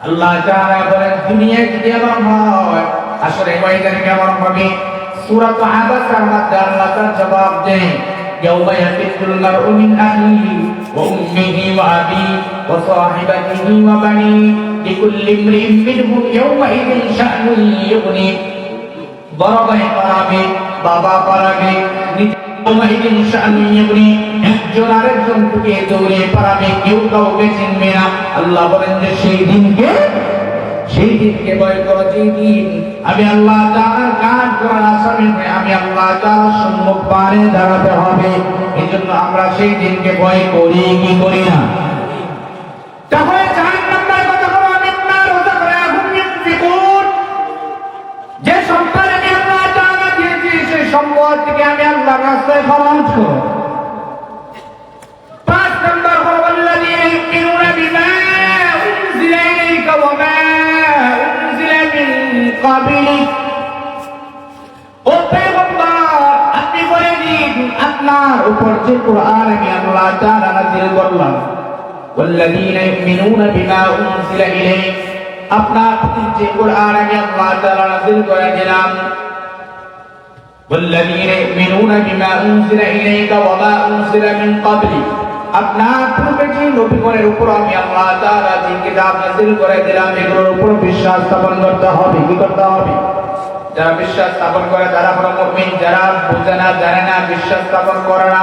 আল্লাহ তাআলা বলেন দুনিয়ায় যদি এমন হয় আসলে ময়দানে কেমন হবে সূরা আবাসার মধ্যে আল্লাহ তাআলা জবাব দেন ইয়াউমা ইয়াফিরুল মারউ মিন আখিহি ওয়া উম্মিহি ওয়া আবিহি ওয়া সাহিবাতিহি ওয়া বানিহি লিকুল্লি ইমরিইন মিনহুম ইয়াউমা ইযিন শা'নুন ইউগনি। বড় ভাই পালাবে, বাবা পালাবে, একজন আরেকজন থেকে দৌড়ে পালাবে, কেউ কাউকে চিনবে না। আল্লাহ বলেন যে সেই দিনকে ভয় করো, যেই দিন আমি আল্লাহ তাআলার কাজ করার আসামে আমি আল্লাহ তাআলার সম্মুখ পানে দাঁড়াতে হবে। এই জন্য আমরা সেই দিনকে ভয় করি কি করি না? তাহলে 4 নম্বর কথা হলো আমিন্না রাযাকনাহুম ইউনফিকুন, যে সম্পদ আমি আল্লাহ তাআলা দিয়েছি সেই সম্পদ থেকে আমি আল্লাহর রাস্তায় খরচ করব। 5 নম্বর হলো আল্লাযীনা ইউমিনুনা বিমা উনজিলা ইলাইকা ওয়া মা উনজিলা মিন ক্বাবলিক। ও পয়গম্বর, আপনি বলে দিন আপনার উপর যে কুরআন আমি আল্লাহ তাআলা নাযিল করলাম, ওয়াল্লাযীনা ইউমিনুনা বিমা উনজিলা ইলাইক, আপনার প্রতি যে কুরআন আমি আল্লাহ তাআলা নাযিল করে দিলাম, ওয়াল্লাযীনা ইউমিনুনা বিমা উনজিলা ইলাইকা ওয়া মা উনজিলা মিন ক্বাবলিক, আপনার পূর্বে যে নবীগণের উপর আমি আল্লাহ তাআলা যে কিতাব নাযিল করে দিলাম এগুলোর উপর বিশ্বাস স্থাপন করতে হবে। কি করতে হবে? যারা বিশ্বাস স্থাপন করে তারা হলো মুমিন, যারা বোঝে না, জানে না, বিশ্বাস স্থাপন করে না,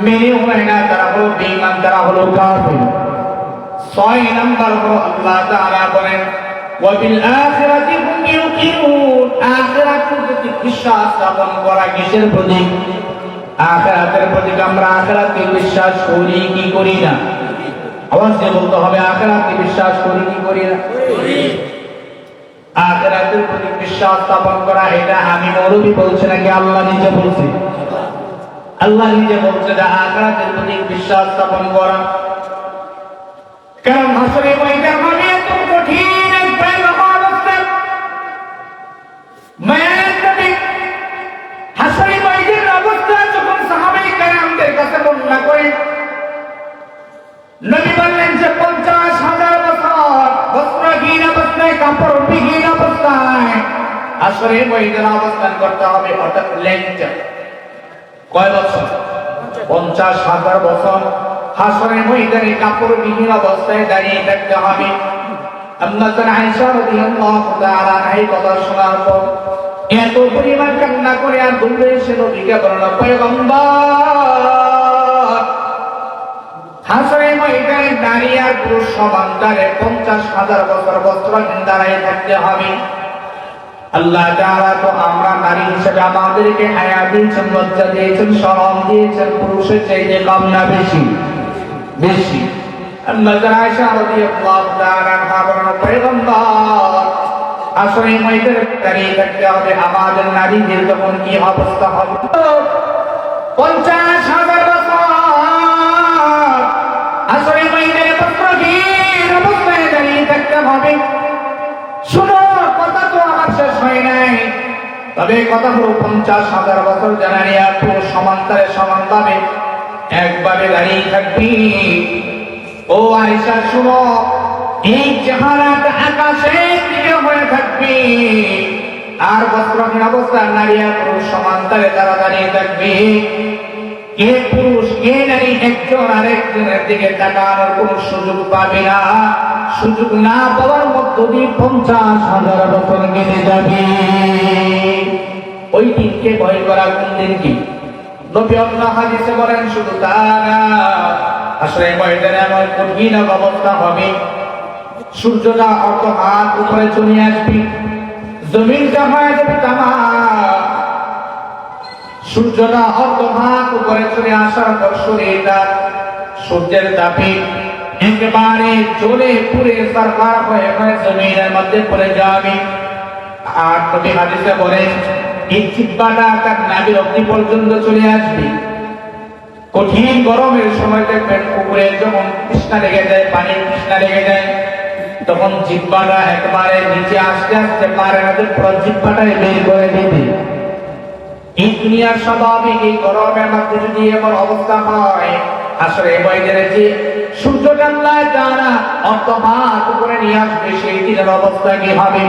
মেনে হয় না, তারা হলো বেঈমান, তারা হলো কাফির। 6 নম্বর হলো আল্লাহ তাআলা বলেন ওয়া বিল আখিরাতি হুম ইউকিনুন, আখিরাতের প্রতি বিশ্বাস স্থাপন করা কিসের প্রতীক? আখিরাতের প্রতীক। আমরা আখিরাতকে বিশ্বাস করি কি করি না? আওয়াজ দিয়ে বলতে হবে, আখিরাতকে বিশ্বাস করি কি করি না? করি। আখিরাতের প্রতি বিশ্বাস স্থাপন করা, এটা আমি মৌলভী বলছি নাকি আল্লাহ নিজে বলছে? আল্লাহ নিজে বলছে যে আখিরাতের প্রতি বিশ্বাস স্থাপন করা। কারণ হাসরে ময়দান হবে এত কঠিন এক ভয়াবহ অবস্থা। মায়ের নবী হাসরে ময়দানের অবস্থা যখন সাহাবায়ে কেরামদের কাছে বর্ণনা করেন, নবী বললেন যে 50,000 বছর বস্ত্রহীন অবস্থায়, কাপড়বিহীন অবস্থায় হাসরে ময়দানে অবস্থান করতে হবে। অর্থাৎ লেঞ্চা কয় বছর? 50,000 বছর হাসরের ময়দানে কাপড়বিহীন অবস্থায় দাঁড়িয়ে থাকতে হবে। আম্মা আয়েশা রাদিয়াল্লাহু তাআলা এই কথা শোনার পর এত পরিমাণ কান্না করে আর দৌড়ে এসে নবীকে বলল, পয়গম্বর, হাসরের ময়দানে নারী আর পুরুষ সমান তারে 50,000 বছর বস্ত্রহীন দাঁড়িয়ে থাকতে হবে। আল্লাহ তাআলা তো আমরা নারী হিসেবে আমাদেরকে হায়া দিয়েছেন, লজ্জা দিয়েছেন, শরম দিয়েছেন, পুরুষের চাইতে কম না বেশি? বেশি। আম্মা আয়েশা রাদিয়াল্লাহু তাআলা আনহা বলেন, পয়গম্বর, আসলে ময়দানে দাঁড়িয়ে থাকতে হবে, আমাদের নারীদের তখন কি অবস্থা হবে? 50,000 বছর আসলে ময়দানে বস্ত্রহীন অবস্থায় দাঁড়িয়ে থাকতে হবে। শুনো, কথা তো আমার শেষ হয় নাই, তবে কথা হলো 50,000 বছর জানানি আর পুরো সমান্তরে সমানভাবে একভাবে দাঁড়িয়ে থাকবি। ও আয়েশা শুনো, এই চেহারাত আকাশের দিকে হয়ে থাকবি, আর বস্ত্রহীন অবস্থায় নারী আর পুরুষ সমান্তরে তারা দাঁড়িয়ে থাকবে। কে পুরুষ কে নারী একজন আরেকজনের দিকে তাকানোর কোন সুযোগ পাবে না। সুযোগ না পাওয়ার মধ্য দিয়ে 50,000 বছর কেটে যাবে। ওই দিনকে ভয় করা কোন দিন? কি নবী অন্য হাদিসে বলেন, শুধু তা না, আসলে ময়দানে এমন কঠিন অবস্থা হবে, সূর্যটা অত হাত উপরে চলে আসবে, জমিনটা হয়ে যাবে তামা। সূর্যটা অত হাত উপরে চলে আসার পর শরীরটা সূর্যের তাপে একেবারে জ্বলে পুড়ে সারখার হয়ে হয়ে জমিনের মধ্যে পড়ে যাবে। আর নবী হাদিসে বলেন, এই জিহ্বাটা তার নাভির অগ্নি পর্যন্ত চলে আসবে। কঠিন গরমের সময় দেখবেন পুকুরে যখন তৃষ্ণা লেগে যায়, পানির তৃষ্ণা লেগে যায়, তখন জিহ্বাটা একবারে নিচে আসতে আসতে পারে না, পুরো জিহ্বাটাই বের করে দিতে। এই দুনিয়ার স্বাভাবিক এই গরমের মধ্যে যদি এমন অবস্থা হয়, আসলে ময়দানে যে সূর্যটা আল্লাহ তাআলা অত হাত উপরে নিয়ে আসবে, সেই দিনের অবস্থা কি হবে?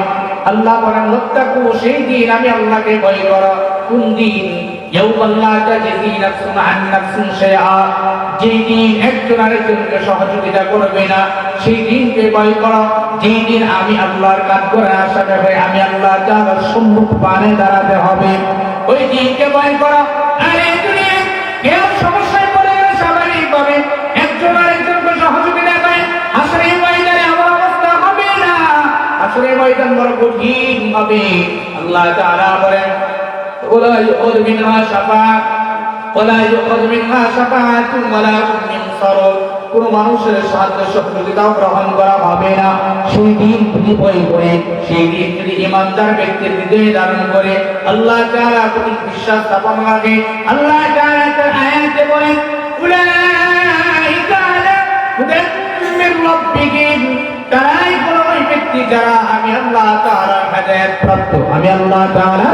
আল্লাহ বলেন, লত্তাকু, সেই দিন আমি আল্লাহকে ভয় করো। কোন দিন? ইয়াউমান লা তাজজি নাফসুন আন নাফসিন শাইআ, যেই দিন একজন আরেকজনকে সহযোগিতা করবে না, সেই দিনকে ভয় করো, যেই দিন আমি আল্লাহর কাজ করে আসামে হয়ে আমি আল্লাহ তাআলার সম্মুখ পানে দাঁড়াতে হবে। ওই দিনকে ভয় করো। আর এই দুনিয়ায় কেউ সমস্যায় পড়ে গেলে স্বাভাবিকভাবে একজন আরেকজনকে সহযোগিতা করে হাসরের ময়দানে আমার অবস্থা হবে না। হাসরের ময়দান বড় কঠিন হবে। আল্লাহ তাআলা বলেন ওয়ালা ইউখাযু মিনহা শাফাআত ওয়ালা ইউখাযু মিনহা শাফাআতুন ওয়ালা হুম ইনসারুন, কোন মানুষের সাহায্য সহযোগিতাও গ্রহণ করা হবে না। সেই দিন যদি ভয় করে, সেই দিন যদি ইমানদার ব্যক্তির হৃদয়ে ধারণ করে, আল্লাহ তাআলা প্রতি বিশ্বাস স্থাপন রাখে, আল্লাহ তাআলা তার আয়াতে বলেন উলাইকা আলা হুদান মির রাব্বিহিম, তারাই হলো ওই ব্যক্তি যারা আমি আল্লাহ তাআলার হেদায়েত প্রাপ্ত। আমি আল্লাহ তাআলা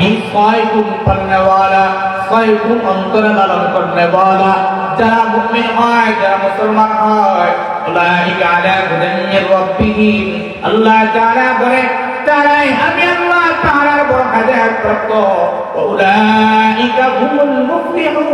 এই ছয়গুণ পালনেওয়ালা, ছয়গুণ অন্তরে লালন করনেওয়ালা যারা মুমিন হয়, যারা মুসলমান হয়, উলাইকা আলা হুদান মির রাব্বিহিম, আল্লাহ তাআলা বলে তারাই আমি আল্লাহ তাআলার বড় হেদায়েত প্রাপ্ত। উলাইকা হুমুল মুফলিহুন,